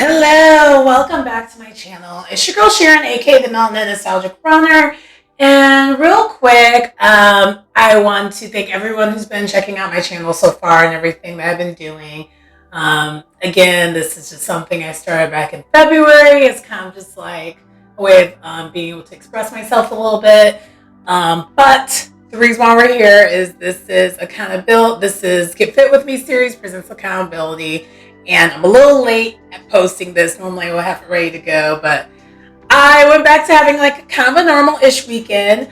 Hello, welcome back to my channel. It's your girl Sharon, aka the Melanin Nostalgic Runner. And real quick, I want to thank everyone who's been checking out my channel so far and everything that I've been doing. Again, this is just something I started back in February. It's kind of just like a way of being able to express myself a little bit. But the reason why we're here is this is accountability. This is Get Fit With Me series presents accountability. And I'm a little late at posting this. Normally I would have it ready to go, but I went back to having like kind of a normal-ish weekend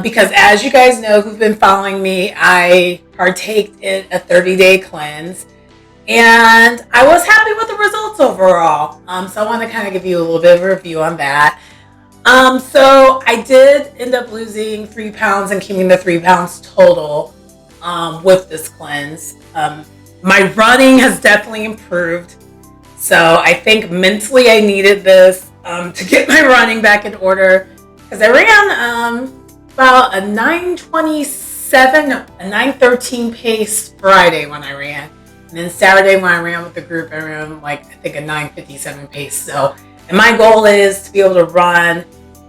because as you guys know who've been following me, I partaked in a 30-day cleanse and I was happy with the results overall. So I want to kind of give you a little bit of a review on that. So I did end up losing 3 pounds and keeping the 3 pounds total with this cleanse. My running has definitely improved. So I think mentally I needed this to get my running back in order. Because I ran about a 9:27, a 9:13 pace Friday when I ran. And then Saturday when I ran with the group, I ran like I think a 9:57 pace. So, and my goal is to be able to run,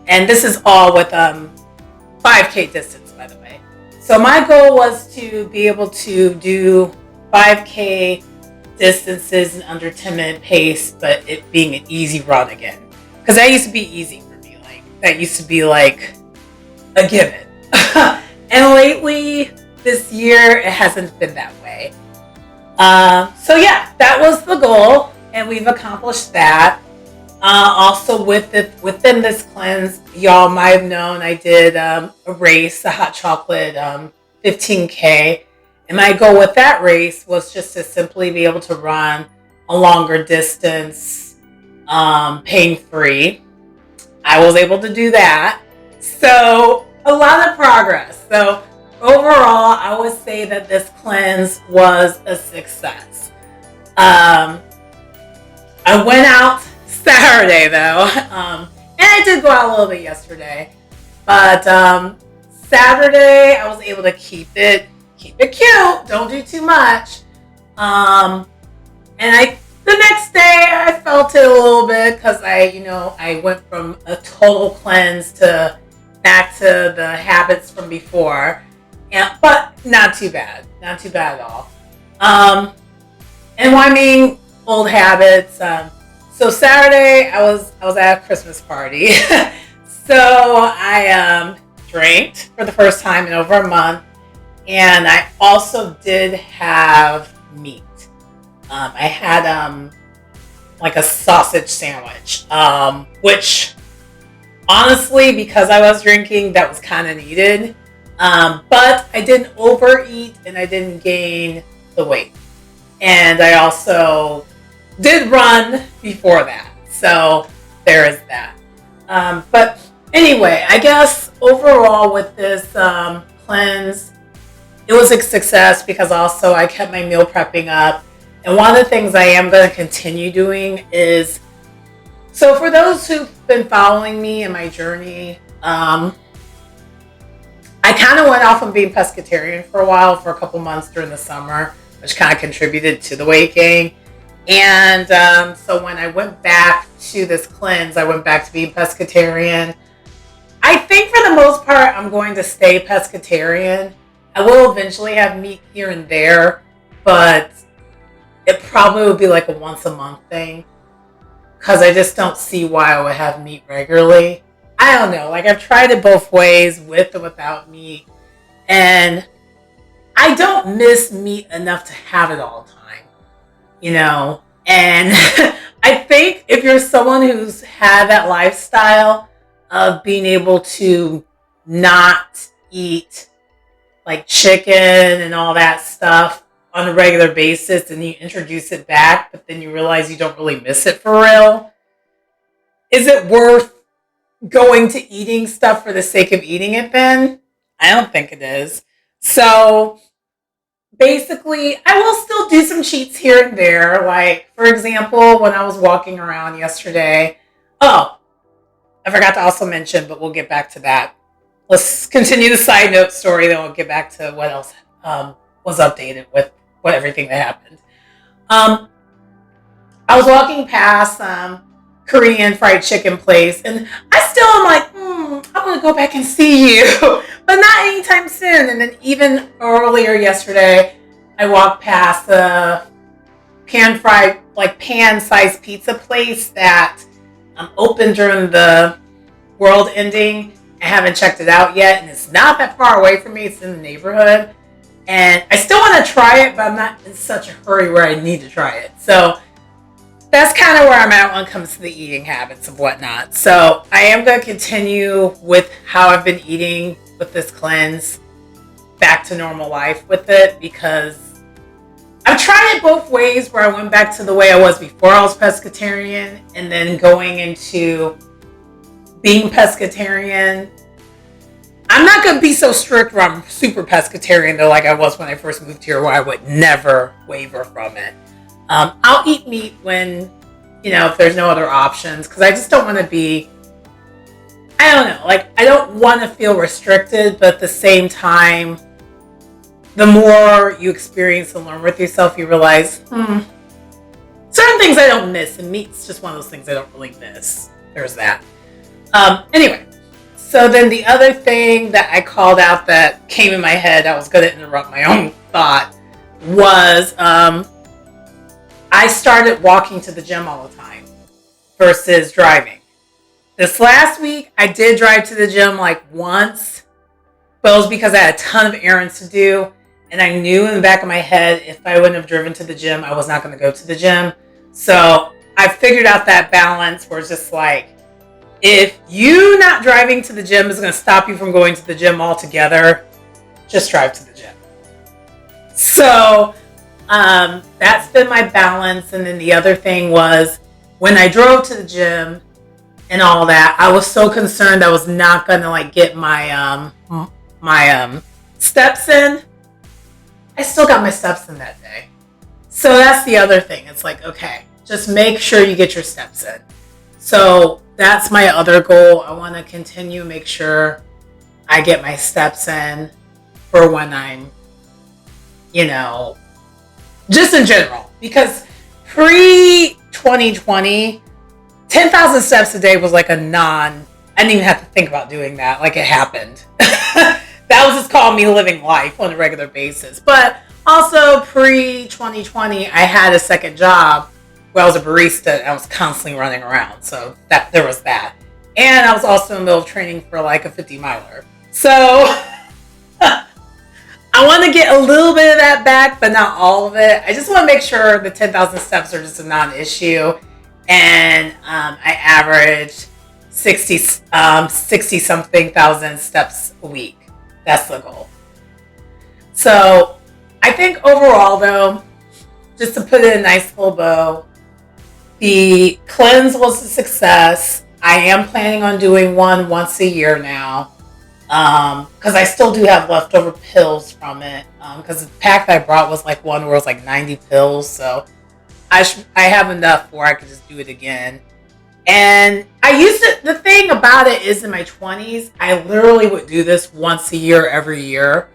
and this is all with 5K distance, by the way. So my goal was to be able to do 5K distances in under 10-minute pace, but it being an easy run again. Because that used to be easy for me. Like that used to be like a given. And lately, this year, it hasn't been that way. So yeah, that was the goal, and we've accomplished that. Also, within this cleanse, y'all might have known I did a race, a hot chocolate 15K. And my goal with that race was just to simply be able to run a longer distance, pain-free. I was able to do that. So a lot of progress. So overall, I would say that this cleanse was a success. I went out Saturday though, and I did go out a little bit yesterday. But Saturday, I was able to keep it cute, don't do too much. And the next day I felt it a little bit because I went from a total cleanse to back to the habits from before. But not too bad at all. And I mean old habits. So Saturday I was at a Christmas party. So I drank for the first time in over a month. And I also did have meat. I had like a sausage sandwich, which honestly, because I was drinking, that was kind of needed. But I didn't overeat and I didn't gain the weight. And I also did run before that. So there is that. But anyway, I guess overall with this cleanse, it was a success because also I kept my meal prepping up. And one of the things I am going to continue doing is, so for those who've been following me in my journey, I kind of went off on being pescatarian for a while, for a couple months during the summer, which kind of contributed to the weight gain. And so when I went back to this cleanse, I went back to being pescatarian. I think for the most part, I'm going to stay pescatarian. I will eventually have meat here and there, but it probably would be like a once a month thing because I just don't see why I would have meat regularly. I don't know. Like I've tried it both ways, with or without meat, and I don't miss meat enough to have it all the time, And I think if you're someone who's had that lifestyle of being able to not eat like chicken and all that stuff on a regular basis, and you introduce it back, but then you realize you don't really miss it for real. Is it worth going to eating stuff for the sake of eating it then? I don't think it is. So basically, I will still do some cheats here and there. Like, for example, when I was walking around yesterday, I forgot to also mention, but we'll get back to that. Let's continue the side note story, then we'll get back to what else was updated with everything that happened. I was walking past some Korean fried chicken place, and I still am like, I want to go back and see you, but not anytime soon. And then even earlier yesterday, I walked past the pan-sized pizza place that opened during the world ending. I haven't checked it out yet, and it's not that far away from me. It's in the neighborhood, and I still want to try it, but I'm not in such a hurry where I need to try it. So that's kind of where I'm at when it comes to the eating habits and whatnot. So I am going to continue with how I've been eating with this cleanse, back to normal life with it, because I've tried it both ways, where I went back to the way I was before I was pescatarian, and then going into being pescatarian. I'm not going to be so strict where I'm super pescatarian though, like I was when I first moved here, where I would never waver from it. I'll eat meat when, if there's no other options, because I just don't want to be, I don't know, like I don't want to feel restricted, but at the same time, the more you experience and learn with yourself, you realize, certain things I don't miss, and meat's just one of those things I don't really miss. There's that. Anyway, so then the other thing that I called out that came in my head, I was going to interrupt my own thought, was I started walking to the gym all the time versus driving. This last week, I did drive to the gym like once, but it was because I had a ton of errands to do. And I knew in the back of my head, if I wouldn't have driven to the gym, I was not going to go to the gym. So I figured out that balance where it's just like, if you not driving to the gym is going to stop you from going to the gym altogether, just drive to the gym. So that's been my balance. And then the other thing was, when I drove to the gym and all that, I was so concerned I was not going to get my steps in. I still got my steps in that day. So that's the other thing. It's like, okay, just make sure you get your steps in. So that's my other goal. I want to continue, make sure I get my steps in for when I'm, just in general. Because pre-2020, 10,000 steps a day was like I didn't even have to think about doing that. Like, it happened. That was just called me living life on a regular basis. But also pre-2020, I had a second job where I was a barista, and I was constantly running around. So there was that. And I was also in the middle of training for like a 50 miler. So I want to get a little bit of that back, but not all of it. I just want to make sure the 10,000 steps are just a non-issue. And I average 60 something thousand steps a week. That's the goal. So I think overall though, just to put it in a nice little bow, the cleanse was a success. I am planning on doing one once a year now, because I still do have leftover pills from it, because the pack that I brought was like one where it was like 90 pills. So I have enough where I could just do it again. And I used to, the thing about it is, in my 20s, I literally would do this once a year, every year.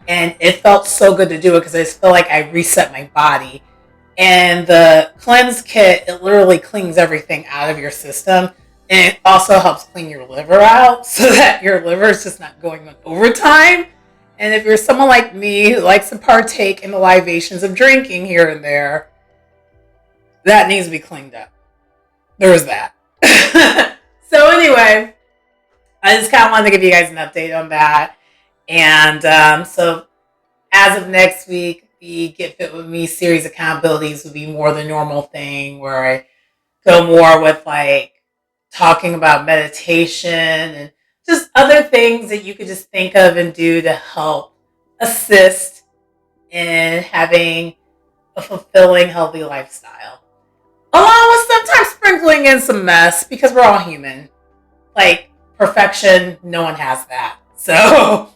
And it felt so good to do it, because I just feel like I reset my body. And the cleanse kit, it literally cleans everything out of your system. And it also helps clean your liver out, so that your liver is just not going on overtime. And if you're someone like me who likes to partake in the libations of drinking here and there, that needs to be cleaned up. There's that. So anyway, I just kind of wanted to give you guys an update on that. And so as of next week, the Get Fit With Me series accountabilities will be more the normal thing, where I go more with like talking about meditation and just other things that you could just think of and do to help assist in having a fulfilling, healthy lifestyle. Along with sometimes sprinkling in some mess, because we're all human. Like, perfection, no one has that. So,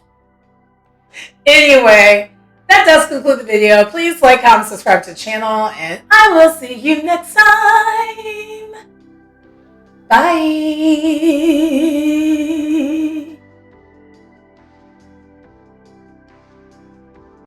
anyway, that does conclude the video. Please like, comment, subscribe to the channel, and I will see you next time. Bye.